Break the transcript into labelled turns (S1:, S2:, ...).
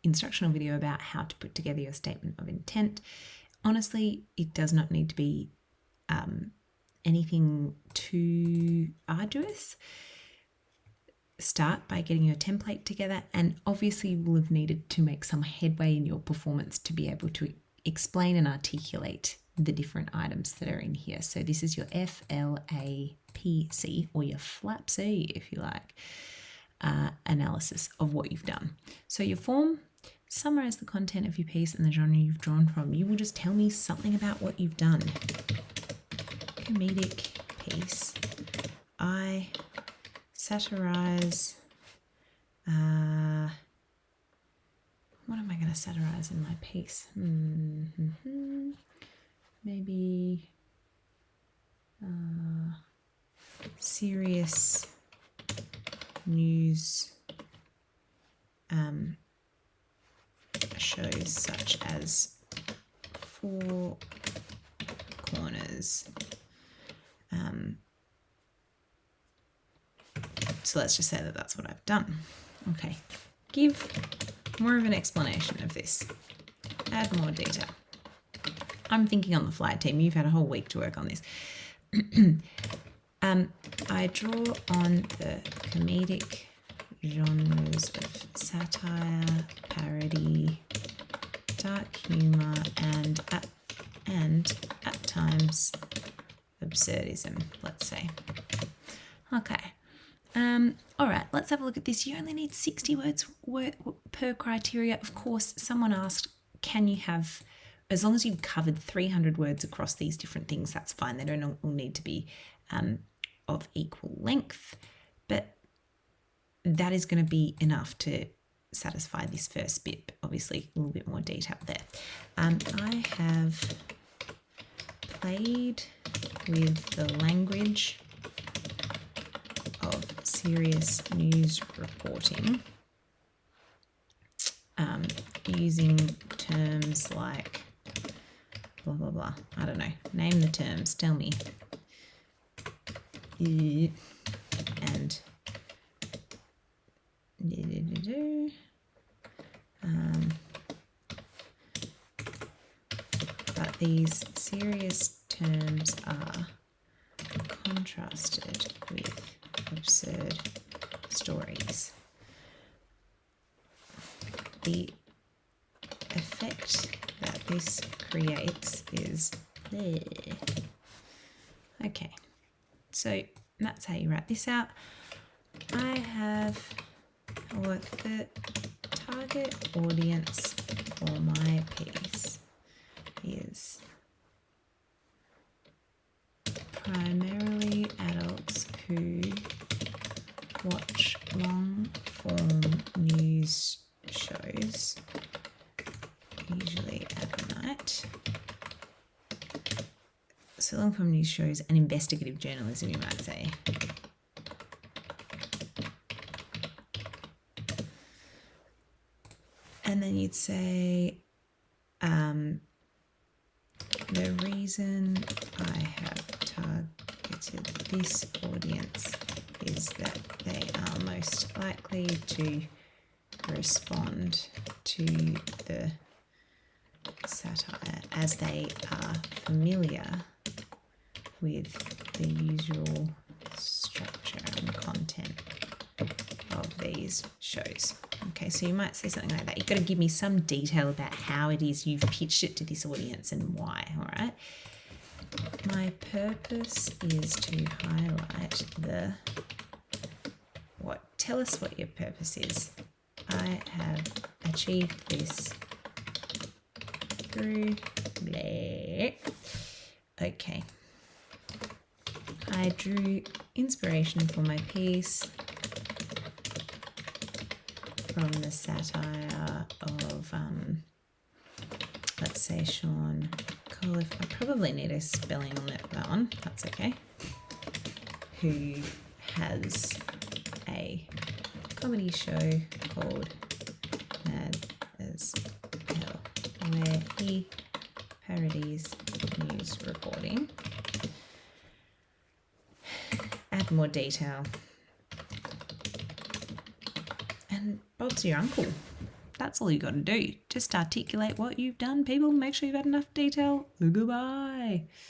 S1: instructional video about how to put together your statement of intent. Honestly, it does not need to be anything too arduous. Start by getting your template together, and obviously you will have needed to make some headway in your performance to be able to explain and articulate the different items that are in here. So this is your FLAPC, or your FLAPC if you like, analysis of what you've done. So your form, summarize the content of your piece and the genre you've drawn from. You will just tell me something about what you've done. Comedic piece. I satirize. What am I going to satirize in my piece? Maybe serious news shows such as Four Corners. So let's just say that that's what I've done. Okay, give more of an explanation of this. Add more detail. I'm thinking on the fly, team. You've had a whole week to work on this. I draw on the comedic genres of satire, parody, dark humour, and at times absurdism, let's say. Okay. All right, let's have a look at this. You only need 60 words per criteria. Of course, someone asked, can you have, as long as you've covered 300 words across these different things, that's fine. They don't all need to be of equal length, but that is going to be enough to satisfy this first bit. Obviously, a little bit more detail there. I have played with the language of serious news reporting, using terms like blah, blah, blah. I don't know. Name the terms. Tell me. And but these serious terms are contrasted with absurd stories. The effect that this creates is there. Okay, so that's how you write this out. I have what the target audience for my piece is primarily adults who watch long-form news shows, usually at night. So long-form news shows and investigative journalism, you might say. And then you'd say, the reason I have targeted this audience is that they are most likely to respond to the satire as they are familiar with the usual structure and content of these shows. Okay, so you might say something like that. You've got to give me some detail about how it is you've pitched it to this audience and why, all right? My purpose is to highlight the... What? Tell us what your purpose is. I have achieved this through... Okay. I drew inspiration for my piece from the satire of, let's say, Sean Coliff. I probably need a spelling on that one. That's okay. Who has a comedy show called Mad as Hell, where he parodies news reporting. Add more detail. And Bob's your uncle. That's all you got to do. Just articulate what you've done, people. Make sure you've had enough detail. Goodbye.